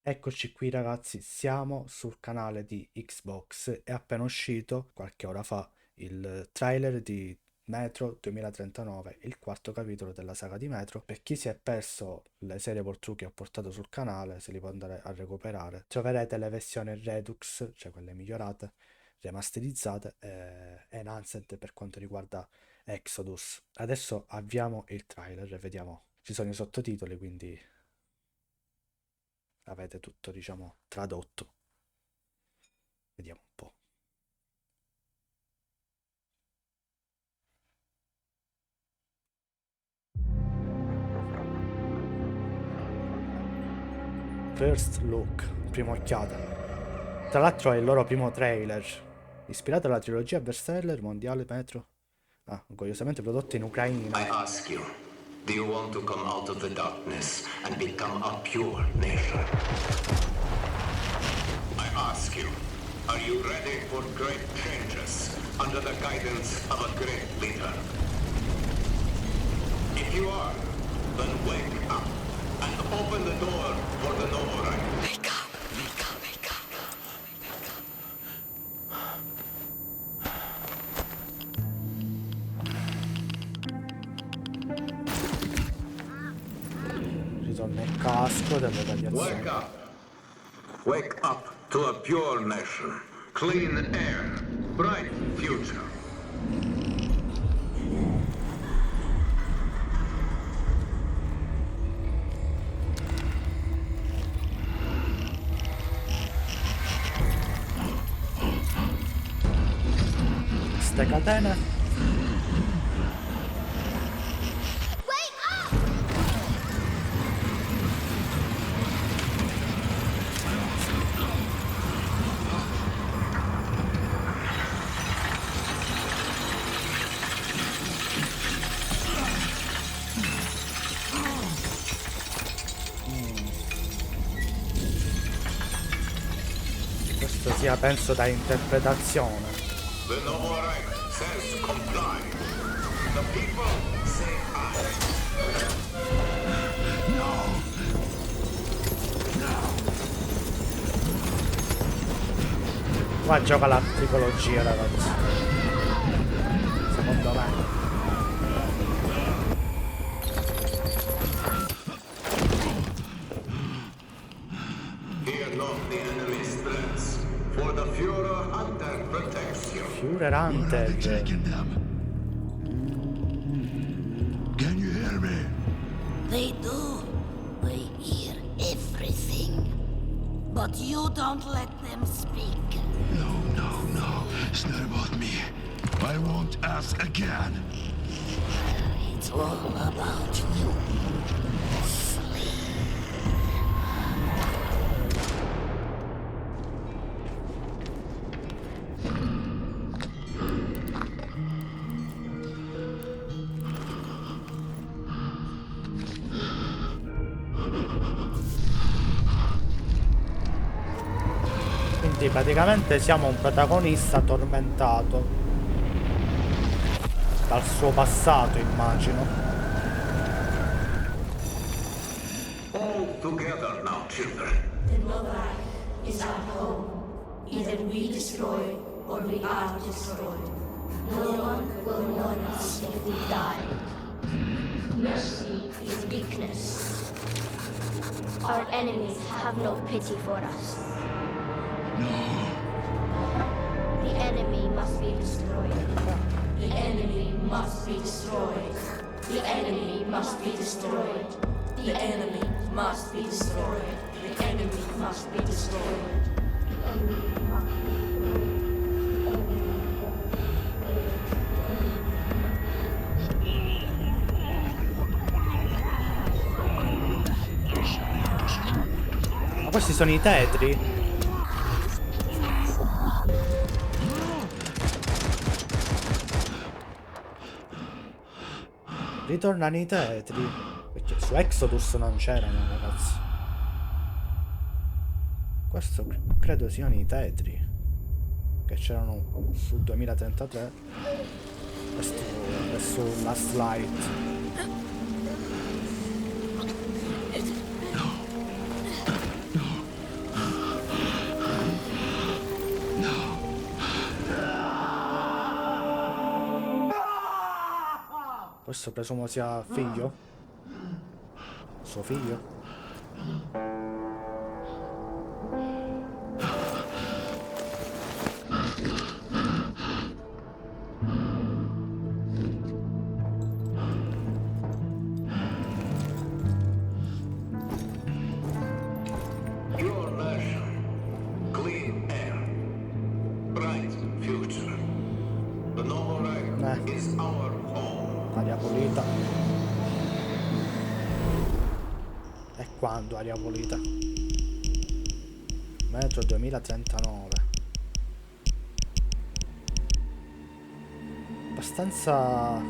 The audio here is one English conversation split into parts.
Eccoci qui ragazzi, siamo sul canale di Xbox. È appena uscito qualche ora fa il trailer di Metro 2039, il quarto capitolo della saga di Metro. Per chi si è perso le serie walkthrough che ho portato sul canale, se li può andare a recuperare. Troverete le versioni Redux, cioè quelle migliorate, remasterizzate e enhanced per quanto riguarda Exodus. Adesso avviamo il trailer e vediamo. Ci sono i sottotitoli, quindi avete tutto, diciamo, tradotto. Vediamo un po'. First Look, prima occhiata. Tra l'altro è il loro primo trailer, ispirato alla trilogia bestseller mondiale Metro. Ah, orgogliosamente prodotto in Ucraina. I ask you, do you want to come out of the darkness and become a pure nation? I ask you, are you ready for great changes under the guidance of a great leader? If you are, then wake up and open the door for the noble right. Wake up, wake up, wake up. Ritorna il casco delle tagliazioni. Wake up. Wake up to a pure nation. Clean air. Bright future. Ste catene. Questo sia, penso, da interpretazione. The noble right says comply. The people say I. Qua gioca la tripologia, ragazzi. Secondo me. Fear not the enemy's threats, for the Führer Hunter protects you. Führer Where are they Hunter. taking them? Can you hear me? They do. We hear everything. But you don't let them speak. No. It's not about me. I won't ask again. It's all about you. Quindi praticamente siamo un protagonista tormentato dal suo passato, immagino. All together now, children. The Novak is our home. Either we destroy or we are destroyed. No one will mourn us if we die. Mercy is weakness. Our enemies have no pity for us. The enemy must be destroyed. The enemy must be destroyed. The enemy must be destroyed. The enemy must be destroyed. The enemy must be destroyed. Ma questi sono i tetri? Ritornano i tetri. Perché su Exodus non c'erano, ragazzi. Questo credo siano i tetri che c'erano sul 2033 e su Last Light. Questo presumo sia figlio? Suo figlio? Pure nation, clean air, bright future. The noble Reich is our home. Aria pulita. E quando aria pulita? Metro 2039. Abbastanza...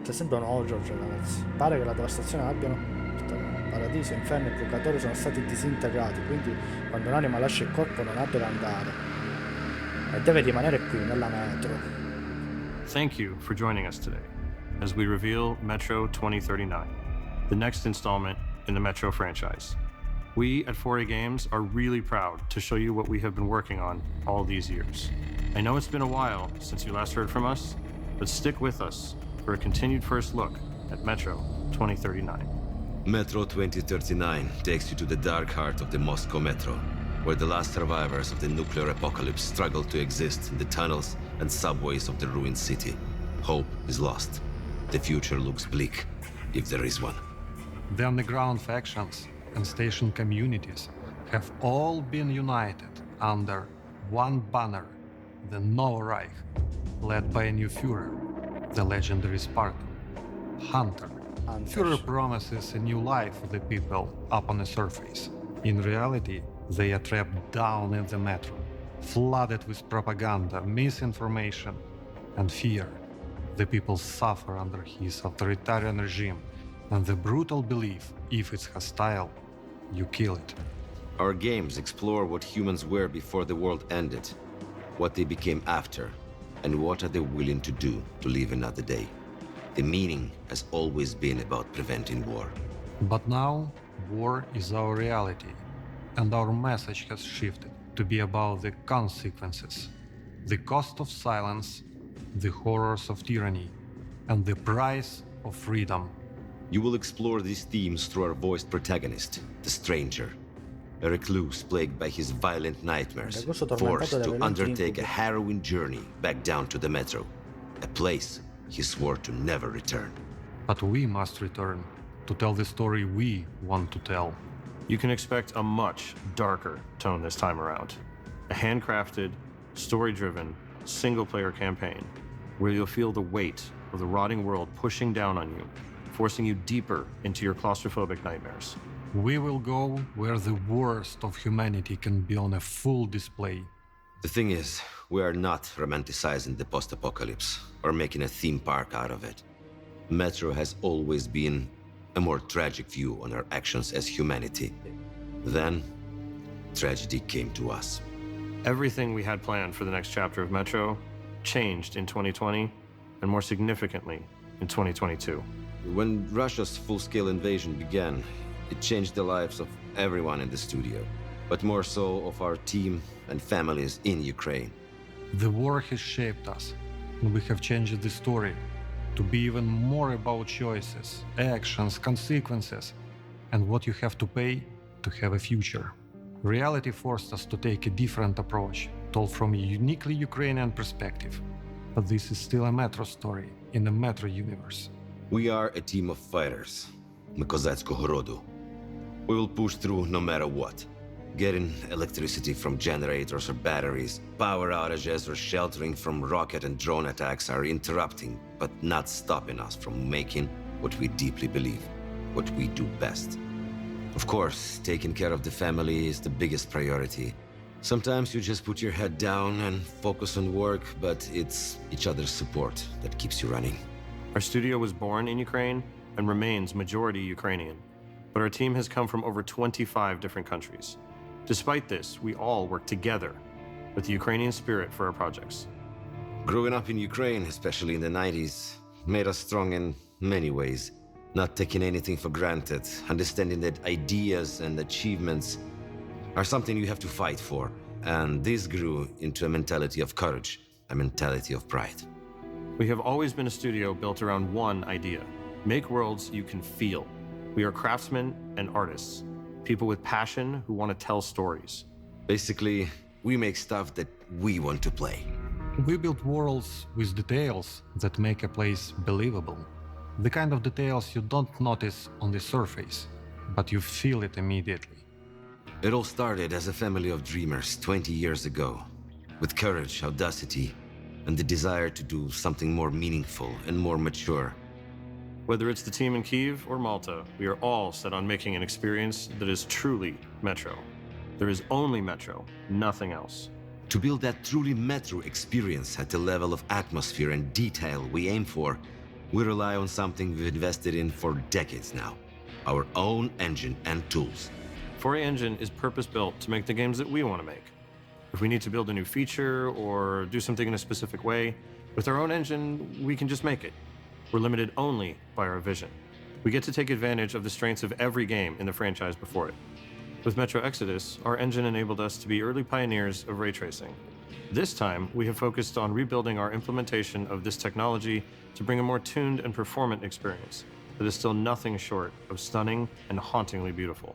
C'è sempre un horror, ragazzi. Pare che la devastazione abbiano portato paradiso, inferno e purgatorio sono stati disintegrati, quindi quando un'anima lascia il corpo non ha dove andare e deve rimanere qui nella metro. Thank you for joining us today as we reveal Metro 2039, the next installment in the Metro franchise. We at 4A Games are really proud to show you what we have been working on all these years. I know it's been a while since you last heard from us, but stick with us for a continued first look at Metro 2039. Metro 2039 takes you to the dark heart of the Moscow Metro, where the last survivors of the nuclear apocalypse struggle to exist in the tunnels and subways of the ruined city. Hope is lost. The future looks bleak, if there is one. The underground factions and station communities have all been united under one banner, the Novo Reich, led by a new Führer, the legendary Spartan, Hunter. Führer promises a new life for the people up on the surface. In reality, they are trapped down in the metro, flooded with propaganda, misinformation, and fear. The people suffer under his authoritarian regime and the brutal belief, if it's hostile, you kill it. Our games explore what humans were before the world ended, what they became after, and what are they willing to do to live another day. The meaning has always been about preventing war. But now, war is our reality, and our message has shifted to be about the consequences, the cost of silence, the horrors of tyranny, and the price of freedom. You will explore these themes through our voiced protagonist, the Stranger, a recluse plagued by his violent nightmares, forced to undertake a harrowing journey back down to the metro, a place he swore to never return. But we must return to tell the story we want to tell. You can expect a much darker tone this time around. A handcrafted, story-driven, single-player campaign where you'll feel the weight of the rotting world pushing down on you, forcing you deeper into your claustrophobic nightmares. We will go where the worst of humanity can be on a full display. The thing is, we are not romanticizing the post-apocalypse or making a theme park out of it. Metro has always been a more tragic view on our actions as humanity. Then, tragedy came to us. Everything we had planned for the next chapter of Metro changed in 2020, and more significantly, in 2022. When Russia's full-scale invasion began, it changed the lives of everyone in the studio, but more so of our team and families in Ukraine. The war has shaped us, and we have changed the story to be even more about choices, actions, consequences, and what you have to pay to have a future. Reality forced us to take a different approach, told from a uniquely Ukrainian perspective. But this is still a Metro story in the Metro universe. We are a team of fighters, my Kozackiego rodu. We will push through no matter what. Getting electricity from generators or batteries, power outages or sheltering from rocket and drone attacks are interrupting, but not stopping us from making what we deeply believe, what we do best. Of course, taking care of the family is the biggest priority. Sometimes you just put your head down and focus on work, but it's each other's support that keeps you running. Our studio was born in Ukraine and remains majority Ukrainian, but our team has come from over 25 different countries. Despite this, we all work together with the Ukrainian spirit for our projects. Growing up in Ukraine, especially in the 90s, made us strong in many ways. Not taking anything for granted, understanding that ideas and achievements are something you have to fight for. And this grew into a mentality of courage, a mentality of pride. We have always been a studio built around one idea: make worlds you can feel. We are craftsmen and artists, people with passion who want to tell stories. Basically, we make stuff that we want to play. We build worlds with details that make a place believable. The kind of details you don't notice on the surface, but you feel it immediately. It all started as a family of dreamers 20 years ago, with courage, audacity, and the desire to do something more meaningful and more mature. Whether it's the team in Kyiv or Malta, we are all set on making an experience that is truly Metro. There is only Metro, nothing else. To build that truly Metro experience at the level of atmosphere and detail we aim for, we rely on something we've invested in for decades now: our own engine and tools. 4A Engine is purpose-built to make the games that we want to make. If we need to build a new feature or do something in a specific way, with our own engine, we can just make it. We're limited only by our vision. We get to take advantage of the strengths of every game in the franchise before it. With Metro Exodus, our engine enabled us to be early pioneers of ray tracing. This time, we have focused on rebuilding our implementation of this technology to bring a more tuned and performant experience that is still nothing short of stunning and hauntingly beautiful.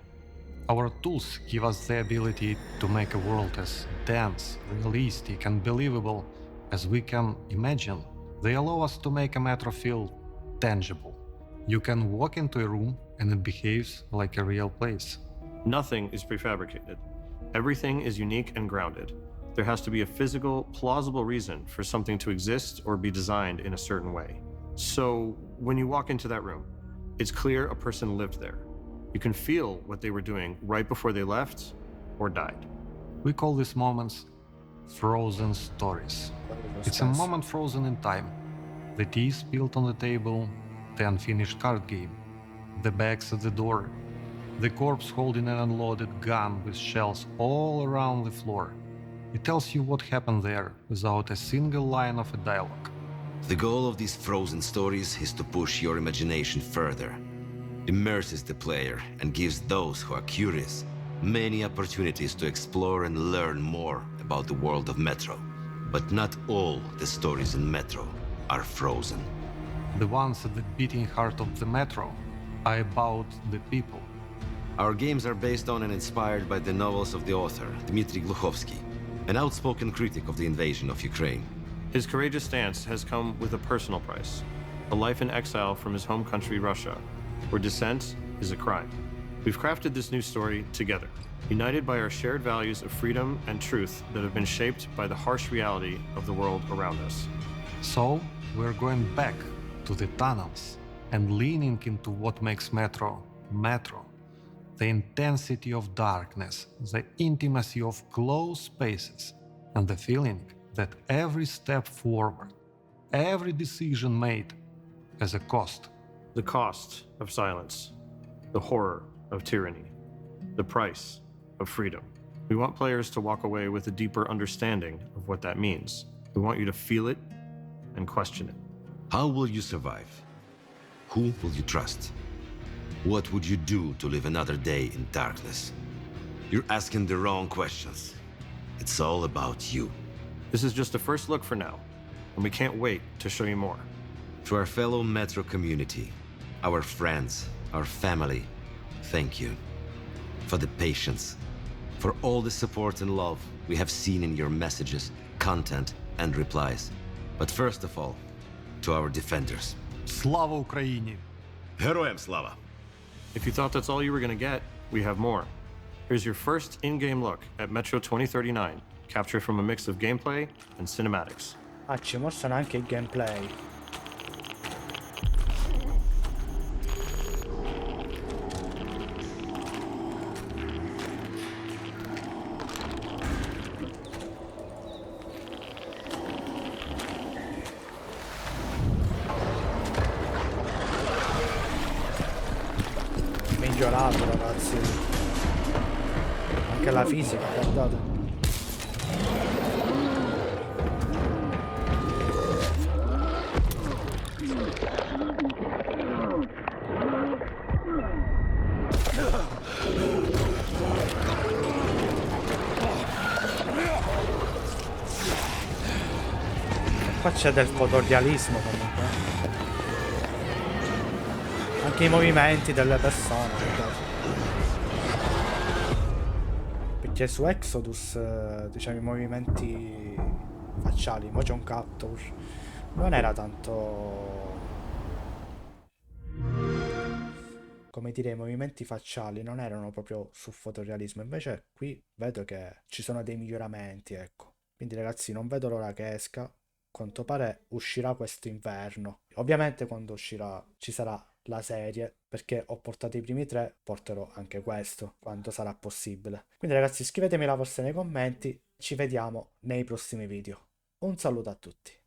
Our tools give us the ability to make a world as dense, realistic, and believable as we can imagine. They allow us to make a Metro feel tangible. You can walk into a room and it behaves like a real place. Nothing is prefabricated. Everything is unique and grounded. There has to be a physical, plausible reason for something to exist or be designed in a certain way. So, when you walk into that room, it's clear a person lived there. You can feel what they were doing right before they left or died. We call these moments frozen stories. It's a moment frozen in time. The tea spilled on the table, the unfinished card game, the bags at the door, the corpse holding an unloaded gun with shells all around the floor. It tells you what happened there without a single line of a dialogue. The goal of these frozen stories is to push your imagination further, immerses the player, and gives those who are curious many opportunities to explore and learn more about the world of Metro. But not all the stories in Metro are frozen. The ones at the beating heart of the Metro are about the people. Our games are based on and inspired by the novels of the author, Dmitry Glukhovsky, an outspoken critic of the invasion of Ukraine. His courageous stance has come with a personal price: a life in exile from his home country, Russia, where dissent is a crime. We've crafted this new story together, united by our shared values of freedom and truth that have been shaped by the harsh reality of the world around us. So, we're going back to the tunnels and leaning into what makes Metro, Metro. The intensity of darkness, the intimacy of closed spaces, and the feeling that every step forward, every decision made, has a cost. The cost of silence, the horror of tyranny, the price of freedom. We want players to walk away with a deeper understanding of what that means. We want you to feel it and question it. How will you survive? Who will you trust? What would you do to live another day in darkness? You're asking the wrong questions. It's all about you. This is just a first look for now, and we can't wait to show you more. To our fellow Metro community, our friends, our family, thank you. For the patience, for all the support and love we have seen in your messages, content, and replies. But first of all, to our defenders. Слава Україні! Героям слава! If you thought that's all you were going to get, we have more. Here's your first in-game look at Metro 2039, captured from a mix of gameplay and cinematics. Ah, ci mostrano anche il gameplay. Migliorato, ragazzi. Anche la fisica, guardate. qua c'è del fotorealismo comunque. Anche i movimenti delle persone, guardate. Perché su Exodus, diciamo, i movimenti facciali, motion capture, non era tanto... come dire, i movimenti facciali non erano proprio su fotorealismo, invece qui vedo che ci sono dei miglioramenti, ecco. Quindi ragazzi, non vedo l'ora che esca, a quanto pare uscirà questo inverno. Ovviamente quando uscirà ci sarà la serie, perché ho portato i primi tre, porterò anche questo, quando sarà possibile. Quindi ragazzi, scrivetemi la vostra nei commenti, ci vediamo nei prossimi video. Un saluto a tutti.